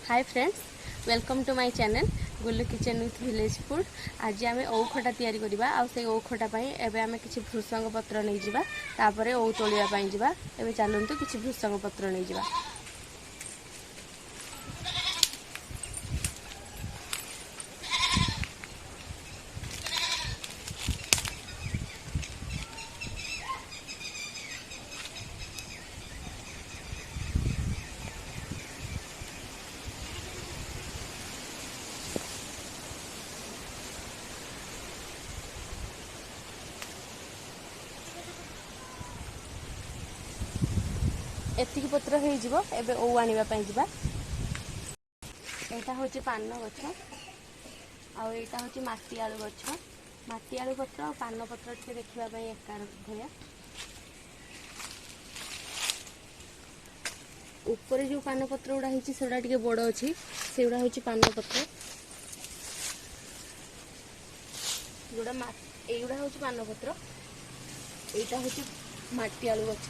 Hi friends, welcome to my channel Gullu kitchen with village food. आज आम औ खटा तैयारी करबा आ से औ खटा पई एबे आमे किछि भृसंग पत्र नै जिबा तापरे औ तोलिया पई जिबा। एबे चलंतु किछि भृसंग पत्र नै जिबा। एतिकी पत्र हो जिवो। एबे औ आनिबा पई जिबा। एटा होची पान गछ आ एटा होची माटी आलू गछ। माटी आलू पत्र और पान पत्र टिके देखिबा पई एका भया। ऊपर जो पान पत्र गुड़ा होची सेडा टिके बड़ अछि, सेडा होची पान पत्र गुड़ा एगुड़ा होची पान पत्र। एटा होची माटी आलू गछ।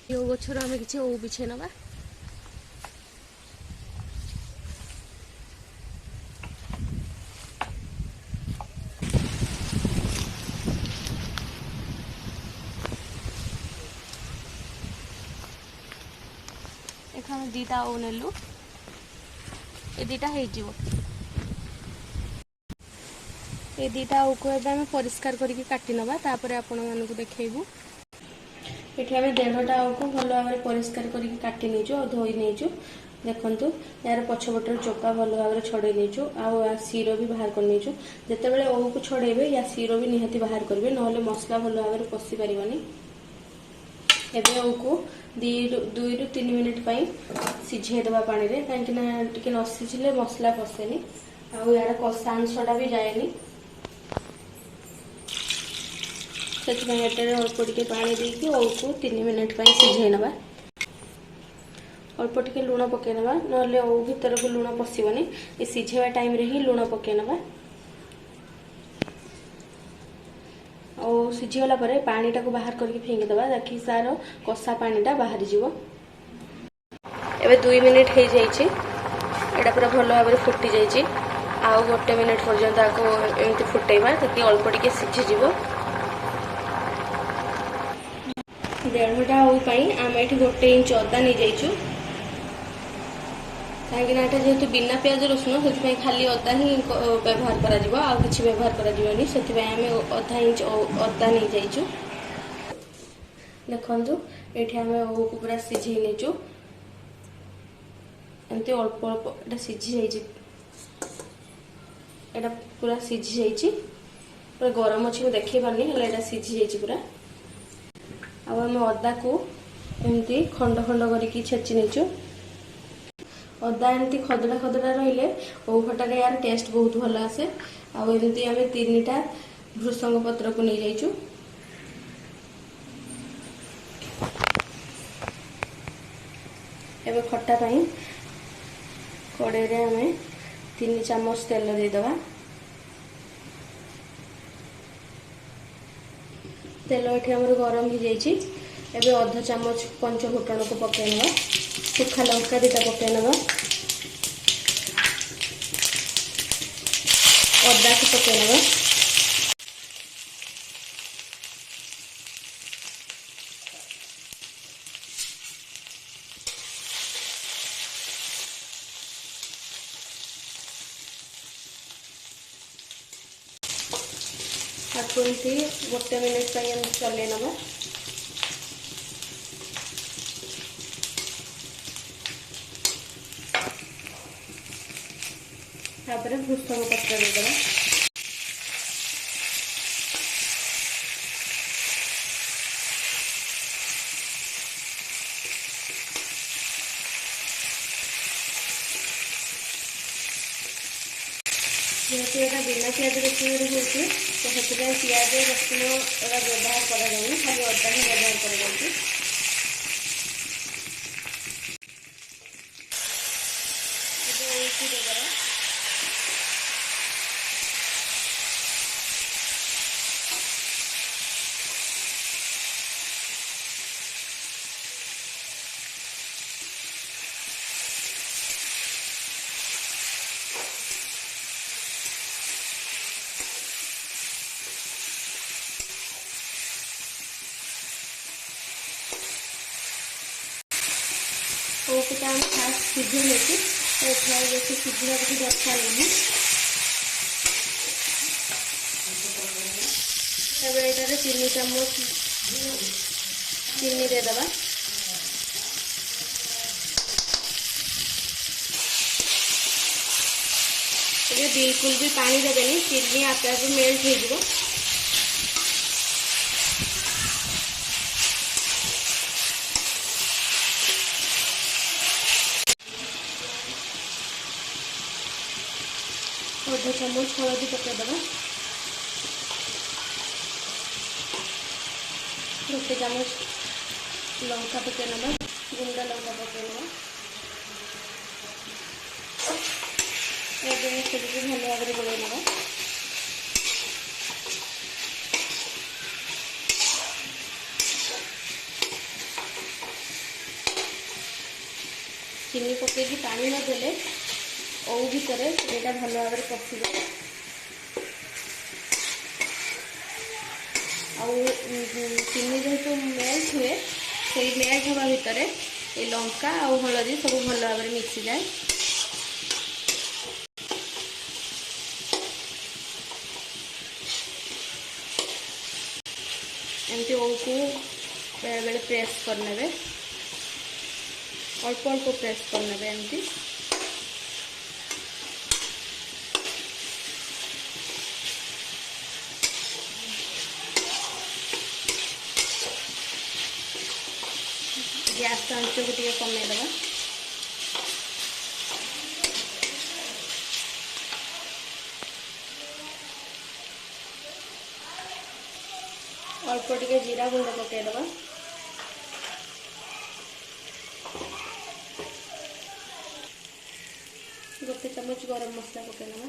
यो गछर आमे किछि औ बिछे नबा। एखा दीटा औ नेलु। ए दीटा हे जिवो। ए दीटा औ को एबे आमे परिष्कार करिके काटि नबा, तापरे आपण मानकु देखैबु। एठी आमे देढ़टा औ को भलो भाबरे परिष्कार करिके काटि नेजु और धोई नेजु। देखंतु यार पछपटर चोपा भलो भाबरे छडे नेजु आ सीरो भी बाहर कर नेजु। जेतेबेले औ को छडेबे या सीरो भी निहाती बाहर करबे, नहले मसला भलो भाबरे पसी परिबनी। एबे औ को 2 रु 3 मिनिट पई सिझे देबा पानी रे, काहेकि ना टिके न सिझिले मसला पसेनी आ यार कसा अंशटा भी जाएनी। अल्प टिके पानी देकी औ को 3 मिनिट पई सिझे नबा। अल्प टिके लुण पके नबा, नहले औ भीतर को लुण पसिबनी। ए सिझेवा टाइम रे ही लुण पके नबा। और सिझीगला परे पानीटा को बाहर करके फेंकी दबा, ताकि सारो कसा पानीटा बाहरी जीवो। एबे 2 मिनिट हे जाइछि। एटा पूरा भलो भाबरे फुटी जाइछि। आउ 1 मिनिट पर्यंत आको एमति फुटेबा, ताकि अल्प टिके सिझी जीवो। देढ़टा औ पई आमे एठी 1 इंच अदा नै जाइछु। कहीं जेहेतु बिना प्याज रसुण से खाली अदा ही व्यवहार करा जिवो, आ किछि व्यवहार करा जिवोनी। सेति आमे आधा इंच अदा नहीं जाइछु। देखंतु एठी आमे ओ को पूरा सिझी नेचु। एमती अल्प अल्प एटा सिझी जाइछि। एटा पूरा सिझी जाइछि। पूरा गरम अछि, मैं देखै पारनी, हले एटा सिझी जाइछि पूरा। आ आमे अदा को एमती खंड खंड करिकी छेचि नेचु। अदा एमती खदड़ा खदड़ा रहिले औ खटारे यार टेस्ट बहुत भल आसे। आ एमती आमे 3टा भृसंग पत्र को नै जाइछु। एबे खट्टा पई कड़े रे आमे 3 चम्मच तेल दे दबा। तेल एठी हमर गरम हो जाइछि। एबे आधा चम्मच पंच फुटण को पके नबा। सुखा लंका दीटा पके नबा। अदा को पके नबा। ताको एमती 1 मिनिट पई हम चले नबा। तापरे भृसंग पत्र दे दबा। ଯେହେतु एटा बिना पियाज रसुण होती तो से पियाज रसुण व्यवहार कराଯାଉନି खाली अदा ही व्यवहार कराଯାଉଛି। ओके हम फास्ट सीझे लेके जैसे सीझा भी दरकार नहीं। ये 3 चम्मच चीनी देदबा। ये बिल्कुल भी पानी देवेनि, चीनी आप मेल्ट हो। आधा चम्मच हलदी पकईदबा, गोटे चम्मच लंका पकईना, गुंडा लंका पकईना। सबको भल भाव में गोल ना। चीनी पकईकि पानी नदेले ओ भितर यहाँ भल भाव में पशिद चीनी जेहेतु मेल्ट हुए से मेल्ट हवा भितर ये लंका और हलदी सब भल भाव में मिक्सी जाए। एमती ओ को बेले बेले प्रेस करने, अल्प अल्प प्रेस करने एमती। गैस आंच को टे कमेदबा। अल्प टे जीरा गुंड पकईदबा। गोटे चम्मच गरम मसला पकईदबा।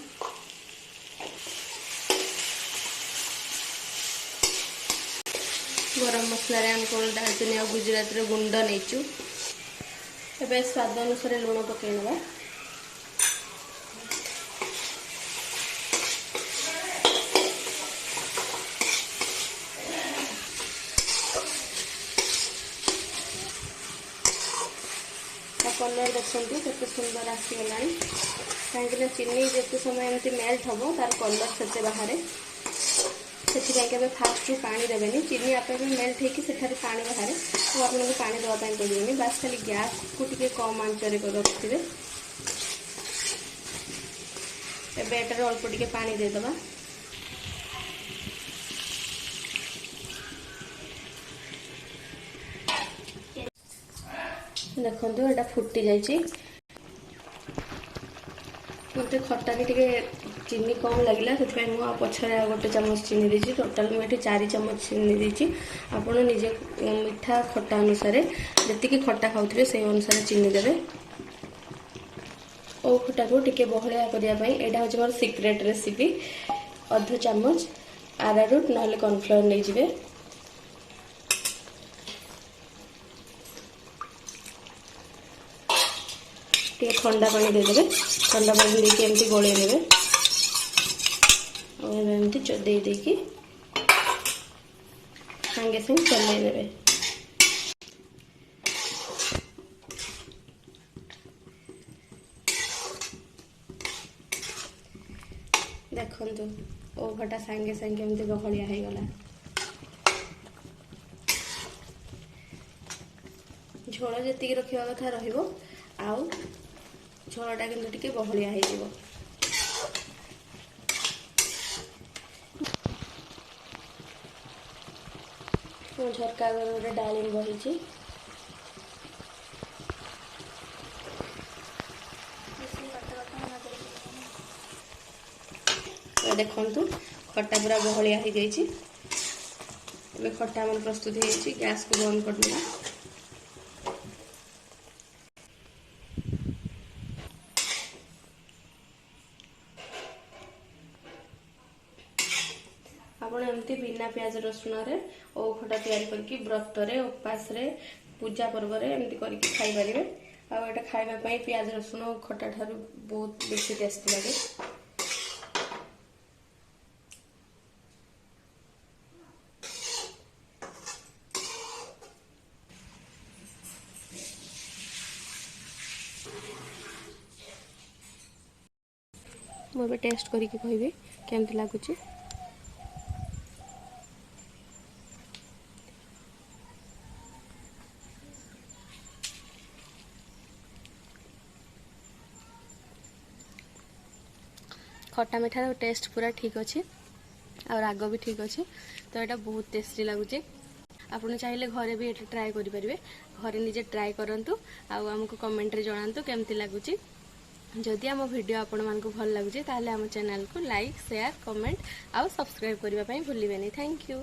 गरम मसला आमको दालचीनी और गुजरात गुंड नहींचु। एवं स्वाद अनुसार लुण पकईनवा। कलर देखते केते सुंदर आसीगला कहीं चीनी जिते समय एमती मेल्ट हम तार कलर से बाहर से फास्ट पानी देवेनि। चीनी आप मेल्ट होकर पानी बाहर तो आपको पानी देवाई पड़े बास खाली गैस को टे कम आंचरे रखिए। एटार अल्प टे पानी देदबा। देखो यहाँ फुटी जाइए। मत खटा भी टे चीनी कम लगे से पछरे गोटे चम्मच चीनी देती। टोटाल मुझे 4 चम्मच चीनी देती। आपण निजे मीठा खटा अनुसार जी खटा खाऊे से अनुसार चीनी देवे। ओ खटा को टे बहलिया करने यहाँ हूँ मोर सिक्रेट रेसिपी। अध चम्मच आरारूट ना कॉर्नफ्लोर नहीं जाए। टे ठंडा पानी देदेवे। ठंडा पानी देके एमती गोले देवे और एमती देकी सांगे संगे चले देवे। देखंतु ओ घटा सांगे सांगे एमती बहलिया हो गला। झोल जी रखा कथा रहिबो आउ झोलटा किंतु टिके बहलिया हो। झरका गोटे डालिम बही देखंतु खट्टा पूरा बहलिया हो जाइए। ଏବେ खट्टा आम प्रस्तुत हो गैस को बंद करदेगा। आपण एमती बिना प्याज रसुण रे ओ खटा तैयारी करके व्रत रे उपवास रे पूजा पर्व रे एमती करके खाई परिबे। आ एटा खाइबा पई प्याज रसुण खटा ठारू बहुत बेसी टेस्टी लागे। मैं टेस्ट करके कहबी केमती लागुची। खट्टा मिठार टेस्ट पूरा ठीक अच्छे और राग भी ठीक अच्छे, तो यहाँ बहुत टेस्टी लगुच। आपड़ चाहिए घरे भी ये ट्राए करेंगे, घरे निजे ट्राए करूँ आमको कमेंट रे जनातु केमती लगुच। जदि आम वीडियो आपण मानक भल लगुचे ताहले आम चैनल को लाइक शेयर कमेंट आउ सब्सक्राइब करने भूलिए। Thank you.